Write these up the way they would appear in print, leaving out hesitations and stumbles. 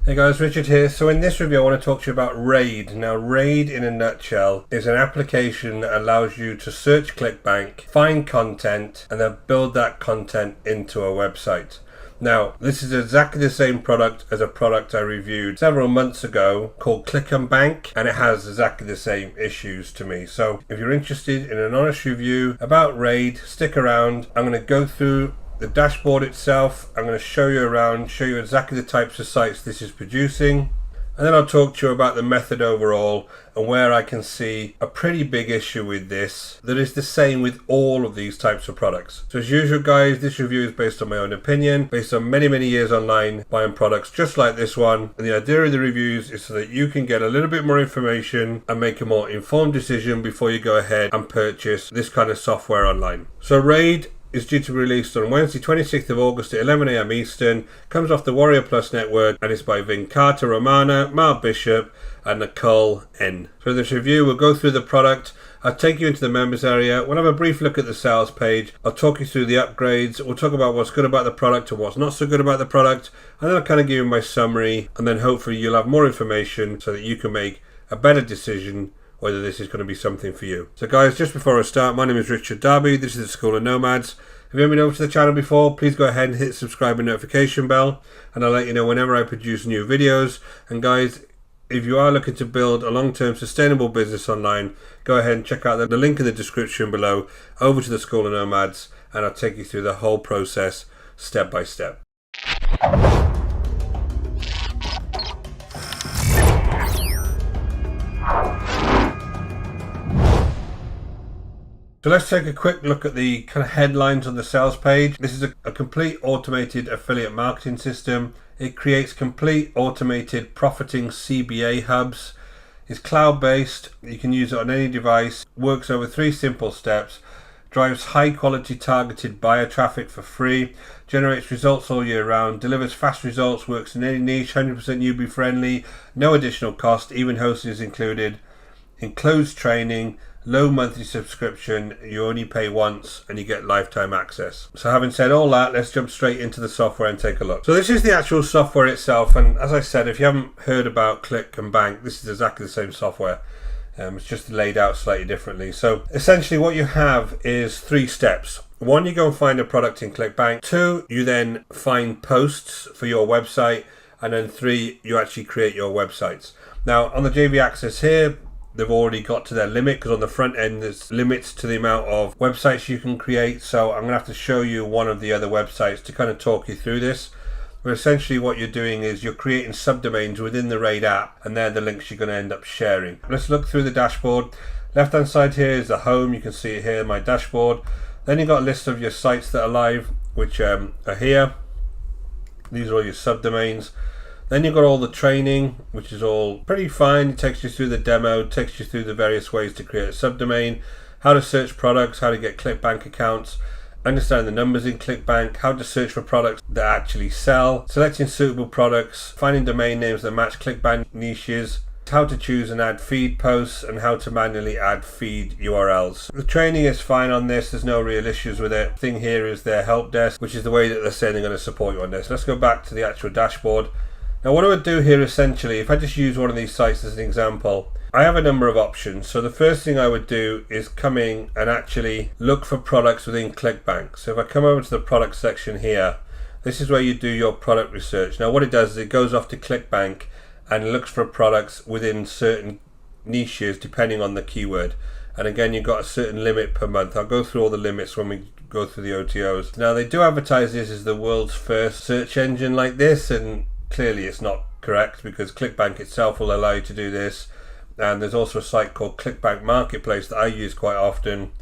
Hey guys, Richard here. So in this review I want to talk to you about Raiid. Now Raiid in a nutshell is an application that allows you to search ClickBank, find content and then build that content into a website. Now this is exactly the same product as a product I reviewed several months ago called ClickBank, and it has exactly the same issues to me. So if you're interested in an honest review about Raiid, stick around. I'm going to go through the dashboard itself, I'm going to show you around, show you exactly the types of sites this is producing, and then I'll talk to you about the method overall and where I can see a pretty big issue with this that is the same with all of these types of products. So as usual guys, this review is based on my own opinion, based on many years online buying products just like this one, and the idea of the reviews is so that you can get a little bit more information and make a more informed decision before you go ahead and purchase this kind of software online. So Raiid is due to be released on Wednesday 26th of August at 11 AM Eastern, comes off the Warrior Plus network, and it's by Vincata Romana, Mal Bishop and Nicole N. So in this review we'll go through the product, I'll take you into the members area, we'll have a brief look at the sales page, I'll talk you through the upgrades, we'll talk about what's good about the product and what's not so good about the product, and then I'll kind of give you my summary, and then hopefully you'll have more information so that you can make a better decision whether this is going to be something for you. So guys, just before I start, my name is Richard Darby, this is the School of Nomads. If you haven't been over to the channel before, please go ahead and hit the subscribe and notification bell, and I'll let you know whenever I produce new videos. And guys, if you are looking to build a long-term sustainable business online, go ahead and check out the link in the description below over to the School of Nomads, and I'll take you through the whole process step by step. So let's take a quick look at the kind of headlines on the sales page. This is a complete automated affiliate marketing system. It creates complete automated profiting CBA hubs. It's cloud-based. You can use it on any device. Works over 3 simple steps. Drives high quality targeted buyer traffic for free. Generates results all year round. Delivers fast results. Works in any niche. 100% newbie friendly. No additional cost. Even hosting is included. Includes training. Low monthly subscription, you only pay once and you get lifetime access. So having said all that, let's jump straight into the software and take a look. So this is the actual software itself, and as I said, if you haven't heard about ClickBank, this is exactly the same software. It's just laid out slightly differently. So essentially what you have is 3 steps. 1, you go and find a product in ClickBank. 2, you then find posts for your website, and then 3, you actually create your websites. Now on the JV Access here, they've already got to their limit, because on the front end there's limits to the amount of websites you can create. So I'm going to have to show you one of the other websites to kind of talk you through this. But essentially what you're doing is you're creating subdomains within the Raiid app, and they're the links you're going to end up sharing. Let's look through the dashboard. Left hand side here is the home. You can see it here, my dashboard. Then you've got a list of your sites that are live, which are here. These are all your subdomains. Then you've got all the training, which is all pretty fine. It takes you through the demo, takes you through the various ways to create a subdomain, how to search products, how to get ClickBank accounts, understand the numbers in ClickBank, how to search for products that actually sell, selecting suitable products, finding domain names that match ClickBank niches, how to choose and add feed posts, and how to manually add feed URLs. The training is fine on this, there's no real issues with it. The thing here is their help desk, which is the way that they're saying they're going to support you on this. Let's go back to the actual dashboard. Now what I would do here essentially, if I just use one of these sites as an example, I have a number of options. So the first thing I would do is come in and actually look for products within ClickBank. So if I come over to the product section here, this is where you do your product research. Now what it does is it goes off to ClickBank and looks for products within certain niches depending on the keyword. And again, you've got a certain limit per month. I'll go through all the limits when we go through the OTOs. Now they do advertise this as the world's first search engine like this, and clearly it's not correct, because ClickBank itself will allow you to do this. And there's also a site called ClickBank Marketplace that I use quite often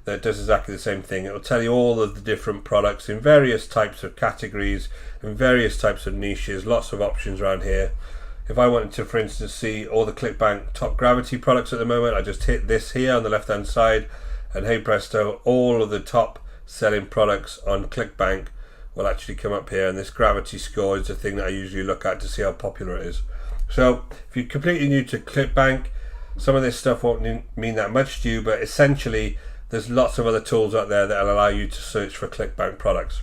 that does exactly the same thing. It will tell you all of the different products in various types of categories and various types of niches, lots of options around here. If I wanted to, for instance, see all the ClickBank top gravity products at the moment, I just hit this here on the left hand side, and hey presto, all of the top selling products on ClickBank will actually come up here, and this gravity score is the thing that I usually look at to see how popular it is. So if you're completely new to ClickBank, some of this stuff won't mean that much to you, but essentially there's lots of other tools out there that will allow you to search for ClickBank products.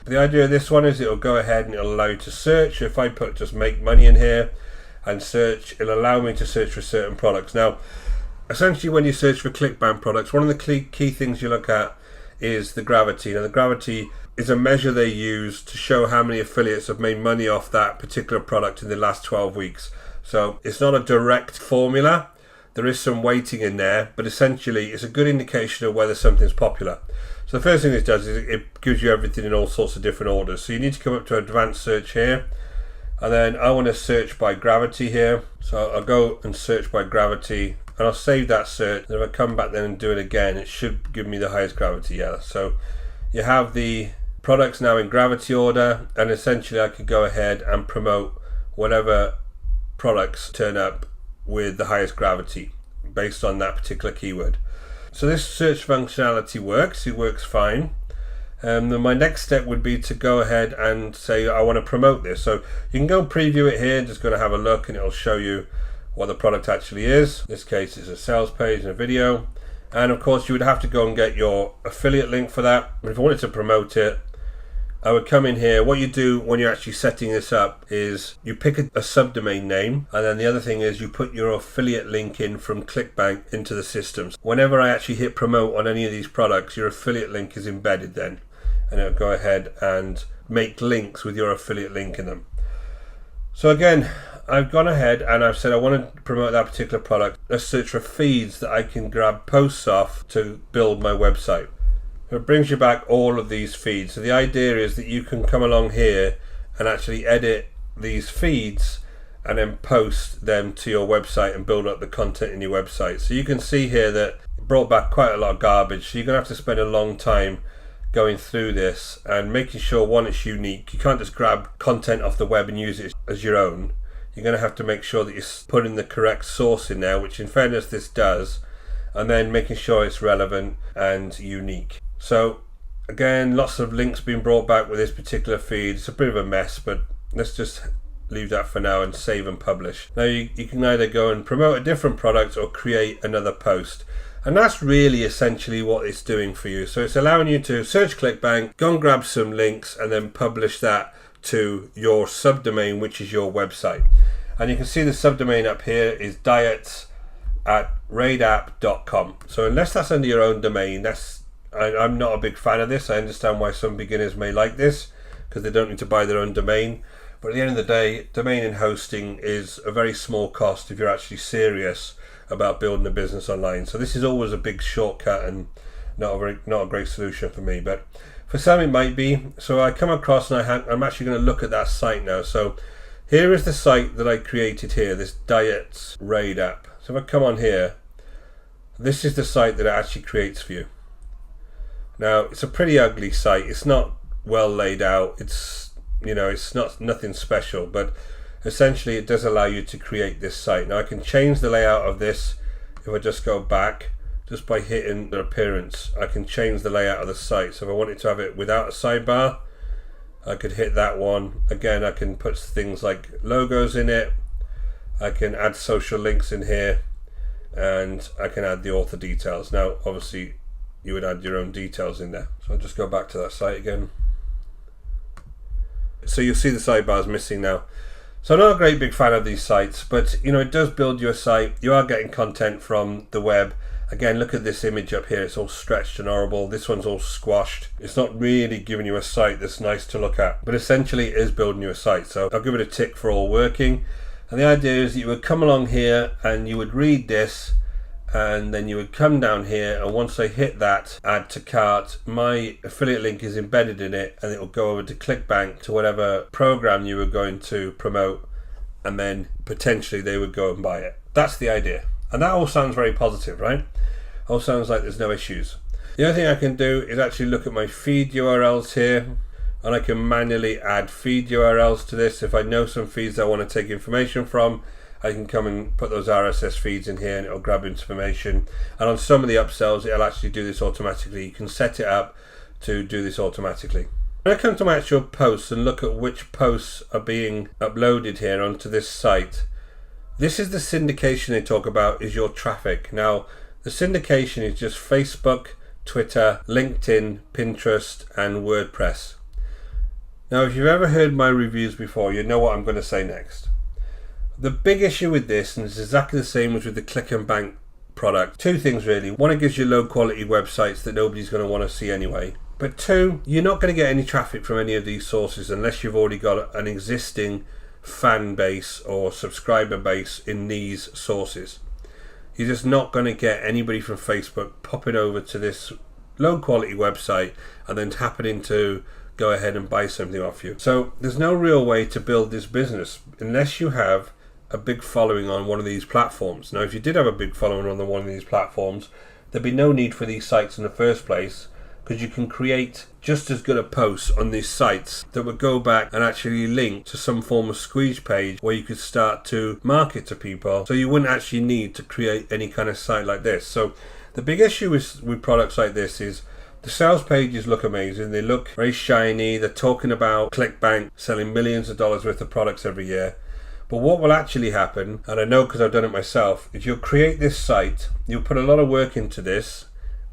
The idea of this one is it'll go ahead and it'll allow you to search. If I put just make money in here and search, it'll allow me to search for certain products. Now, essentially when you search for ClickBank products, one of the key things you look at is the gravity. Now, the gravity is a measure they use to show how many affiliates have made money off that particular product in the last 12 weeks. So it's not a direct formula. There is some weighting in there, but essentially it's a good indication of whether something's popular. So the first thing it does is it gives you everything in all sorts of different orders. So you need to come up to advanced search here, and then I want to search by gravity here. So I'll go and search by gravity, and I'll save that search. And if I come back then and do it again, it should give me the highest gravity. Yeah. So you have the products now in gravity order, and essentially I could go ahead and promote whatever products turn up with the highest gravity based on that particular keyword. So this search functionality works. It works fine. Then my next step would be to go ahead and say I want to promote this. So you can go and preview it here, just going to have a look, and it'll show you what the product actually is. In this case, it's a sales page and a video. And of course, you would have to go and get your affiliate link for that. But if I wanted to promote it, I would come in here. What you do when you're actually setting this up is you pick a subdomain name, and then the other thing is you put your affiliate link in from ClickBank into the systems. Whenever I actually hit promote on any of these products, your affiliate link is embedded then, and it'll go ahead and make links with your affiliate link in them. So again, I've gone ahead and I've said I want to promote that particular product. Let's search for feeds that I can grab posts off to build my website. It brings you back all of these feeds. So the idea is that you can come along here and actually edit these feeds and then post them to your website and build up the content in your website. So you can see here that it brought back quite a lot of garbage. So you're gonna have to spend a long time going through this and making sure, one, it's unique. You can't just grab content off the web and use it as your own. You're gonna have to make sure that you're putting the correct source in there, which in fairness this does, and then making sure it's relevant and unique. So again, lots of links being brought back with this particular feed. It's a bit of a mess, but let's just leave that for now and save and publish. Now you can either go and promote a different product or create another post. And that's really essentially what it's doing for you. So it's allowing you to search ClickBank, go and grab some links, and then publish that to your subdomain, which is your website. And you can see the subdomain up here is diets@raidapp.com. So unless that's under your own domain, I'm not a big fan of this. I understand why some beginners may like this because they don't need to buy their own domain. But at the end of the day, domain and hosting is a very small cost if you're actually serious about building a business online. So this is always a big shortcut and not a great solution for me. But for some it might be. So I come across and I'm actually going to look at that site now. So here is the site that I created here, this Diets Raiid app. So if I come on here, this is the site that it actually creates for you. Now it's a pretty ugly site. It's not well laid out. It's nothing special, but essentially it does allow you to create this site. Now I can change the layout of this. If I just go back, just by hitting the appearance, I can change the layout of the site. So if I wanted to have it without a sidebar, I could hit that one. Again, I can put things like logos in it. I can add social links in here, and I can add the author details. Now obviously you would add your own details in there. So I'll just go back to that site again. So you'll see the sidebar is missing now. So I'm not a great big fan of these sites, but it does build you a site. You are getting content from the web. Again, look at this image up here. It's all stretched and horrible. This one's all squashed. It's not really giving you a site that's nice to look at, but essentially it is building you a site. So I'll give it a tick for all working. And the idea is that you would come along here and you would read this, and then you would come down here, and once I hit that add to cart, my affiliate link is embedded in it, and it will go over to ClickBank to whatever program you were going to promote, and then potentially they would go and buy it. That's the idea, and that all sounds very positive, right? All sounds like there's no issues. The other thing I can do is actually look at my feed URLs here, and I can manually add feed URLs to this. If I know some feeds I want to take information from, I can come and put those RSS feeds in here and it'll grab information. And on some of the upsells, it'll actually do this automatically. You can set it up to do this automatically. When I come to my actual posts and look at which posts are being uploaded here onto this site, this is the syndication they talk about, is your traffic. Now, the syndication is just Facebook, Twitter, LinkedIn, Pinterest, and WordPress. Now, if you've ever heard my reviews before, you know what I'm going to say next. The big issue with this, and it's exactly the same as with the Click and Bank product, two things really. One, it gives you low quality websites that nobody's going to want to see anyway. But two, you're not going to get any traffic from any of these sources unless you've already got an existing fan base or subscriber base in these sources. You're just not going to get anybody from Facebook popping over to this low quality website and then happening to go ahead and buy something off you. So there's no real way to build this business unless you have a big following on one of these platforms. Now, if you did have a big following on one of these platforms, there'd be no need for these sites in the first place, because you can create just as good a post on these sites that would go back and actually link to some form of squeeze page where you could start to market to people. So you wouldn't actually need to create any kind of site like this. So the big issue with products like this is the sales pages look amazing. They look very shiny. They're talking about ClickBank selling millions of dollars worth of products every year. But what will actually happen, and I know because I've done it myself, is you'll create this site, you'll put a lot of work into this,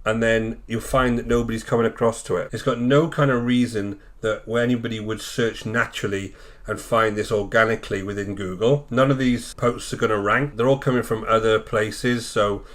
and then you'll find that nobody's coming across to it. It's got no kind of reason that where anybody would search naturally and find this organically within Google. None of these posts are going to rank. They're all coming from other places, so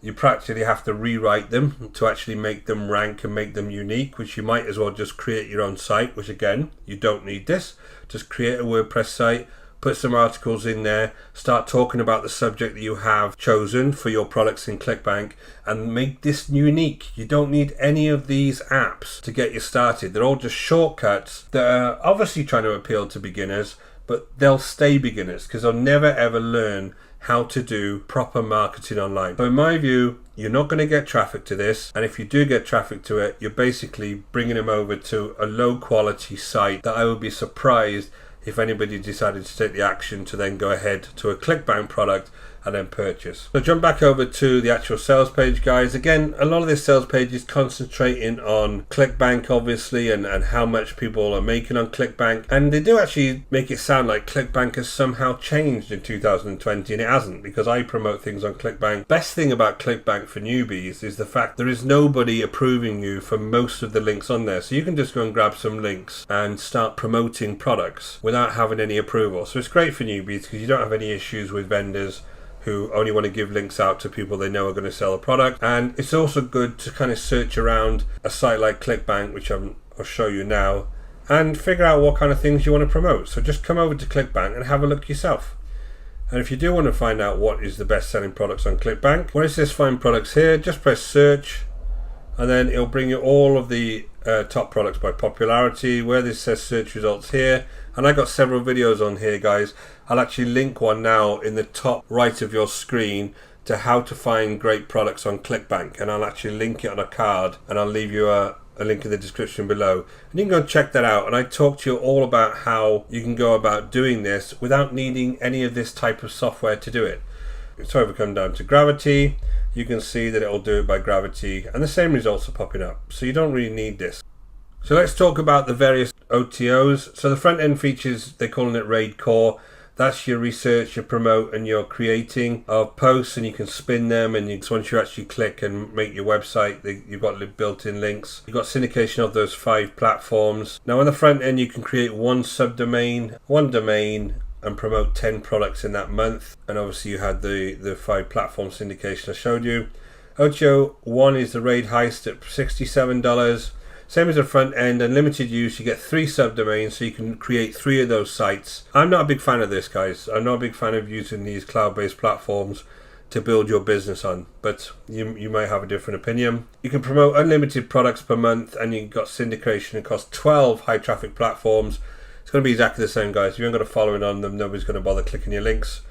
you practically have to rewrite them to actually make them rank and make them unique, which you might as well just create your own site, which again, you don't need this. Just create a WordPress site, put some articles in there, start talking about the subject that you have chosen for your products in ClickBank, and make this unique. You don't need any of these apps to get you started. They're all just shortcuts that are obviously trying to appeal to beginners, but they'll stay beginners because they'll never ever learn how to do proper marketing online. So in my view, you're not going to get traffic to this, and if you do get traffic to it, you're basically bringing them over to a low quality site that I would be surprised if anybody decided to take the action to then go ahead to a ClickBank product and then purchase. So jump back over to the actual sales page, guys. Again, a lot of this sales page is concentrating on ClickBank, obviously, and how much people are making on ClickBank. And they do actually make it sound like ClickBank has somehow changed in 2020, and it hasn't, because I promote things on ClickBank. Best thing about ClickBank for newbies is the fact there is nobody approving you for most of the links on there. So you can just go and grab some links and start promoting products without having any approval. So it's great for newbies because you don't have any issues with vendors who only want to give links out to people they know are going to sell a product. And it's also good to kind of search around a site like ClickBank, which I'll show you now, and figure out what kind of things you want to promote. So just come over to ClickBank and have a look yourself. And if you do want to find out what is the best selling products on ClickBank, when it says find products here, just press search, and then it'll bring you all of the top products by popularity. Where this says search results here, and I got several videos on here, guys. I'll actually link one now in the top right of your screen to how to find great products on ClickBank, and I'll actually link it on a card, and I'll leave you a link in the description below, and you can go and check that out. And I talk to you all about how you can go about doing this without needing any of this type of software to do it. So if we come down to gravity, you can see that it'll do it by gravity, and the same results are popping up, so you don't really need this. So let's talk about the various OTOs. So the front end features, they're calling it Raiid Core. That's your research, your promote, and your creating of posts, and you can spin them, and once you actually click and make your website, you've got built-in links. You've got syndication of those 5 platforms. Now on the front end, you can create one subdomain, one domain, and promote 10 products in that month. And obviously you had the 5 platform syndication I showed you. OTO 1 is the Raiid Heist at $67. Same as the front end, and limited use, you get 3 subdomains, so you can create 3 of those sites. I'm not a big fan of this, guys. I'm not a big fan of using these cloud-based platforms to build your business on, but you might have a different opinion. You can promote unlimited products per month, and you've got syndication across 12 high traffic platforms. It's going to be exactly the same, guys. If you ain't got a following on them, nobody's going to bother clicking your links.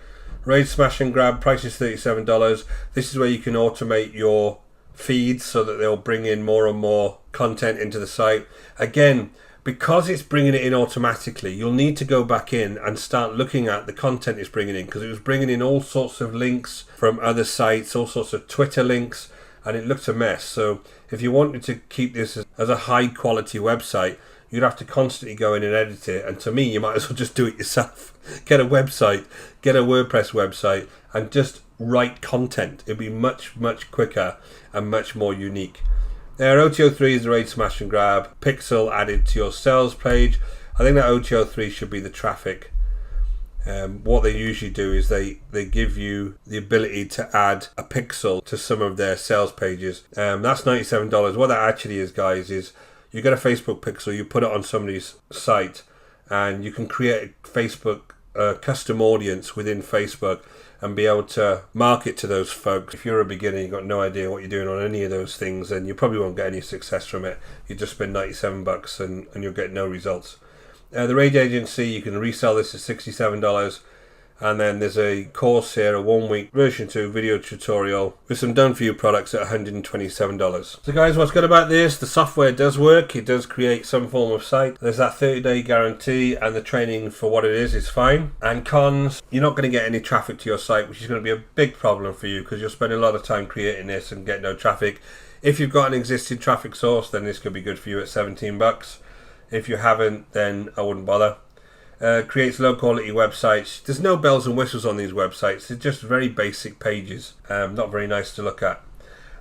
Raiid Smash and Grab, price is $37. This is where you can automate your feeds so that they'll bring in more and more content into the site. Again, because it's bringing it in automatically, you'll need to go back in and start looking at the content it's bringing in, because it was bringing in all sorts of links from other sites, all sorts of Twitter links, and it looked a mess. So if you wanted to keep this as a high quality website, you'd have to constantly go in and edit it. And to me, you might as well just do it yourself. Get a website, get a WordPress website, and just write content. It'd be much, much quicker and much more unique. There, OTO3 is the Raiid Smash and Grab. Pixel added to your sales page. I think that OTO3 should be the traffic. What they usually do is they give you the ability to add a pixel to some of their sales pages. That's $97. What that actually is, guys, is you get a Facebook pixel, you put it on somebody's site, and you can create a Facebook custom audience within Facebook and be able to market to those folks. If you're a beginner, you've got no idea what you're doing on any of those things, then you probably won't get any success from it. You just spend $97 and you'll get no results. The Raiid agency, you can resell this at $67, and then there's a course here, a 1-week version 2 video tutorial with some done for you products at $127. So guys, what's good about this? The software does work. It does create some form of site. There's that 30-day guarantee, and the training for what it is fine. And cons, you're not going to get any traffic to your site, which is going to be a big problem for you because you'll spend a lot of time creating this and get no traffic. If you've got an existing traffic source, then this could be good for you at $17. If you haven't, then I wouldn't bother. Creates low quality websites. There's no bells and whistles on these websites. They're just very basic pages. Not very nice to look at.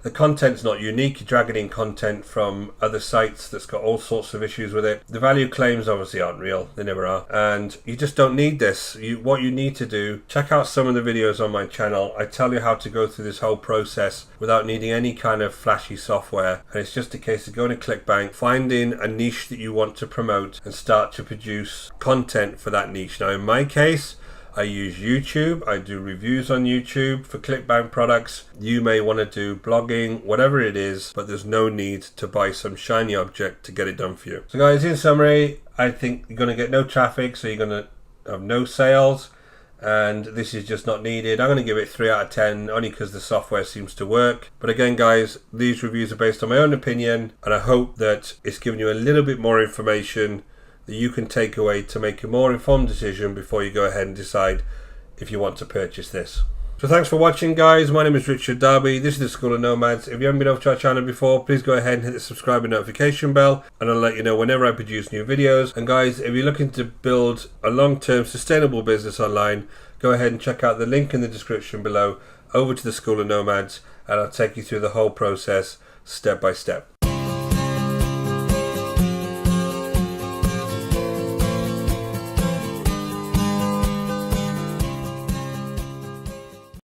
The content's not unique. You're dragging in content from other sites that's got all sorts of issues with it. The value claims obviously aren't real. They never are. And you just don't need this. What you need to do, check out some of the videos on my channel. I tell you how to go through this whole process without needing any kind of flashy software. And it's just a case of going to ClickBank, finding a niche that you want to promote, and start to produce content for that niche. Now in my case, I use YouTube. I do reviews on YouTube for ClickBank products. You may want to do blogging, whatever it is, but there's no need to buy some shiny object to get it done for you. So guys, in summary, I think you're going to get no traffic, so you're going to have no sales, and this is just not needed. I'm going to give it 3 out of 10 only because the software seems to work. But again, guys, these reviews are based on my own opinion, and I hope that it's given you a little bit more information that you can take away to make a more informed decision before you go ahead and decide if you want to purchase this. So thanks for watching, guys. My name is Richard Darby. This is the School of Nomads. If you haven't been over to our channel before, please go ahead and hit the subscribe and notification bell, and I'll let you know whenever I produce new videos. And guys, if you're looking to build a long-term sustainable business online, go ahead and check out the link in the description below over to the School of Nomads, and I'll take you through the whole process step by step.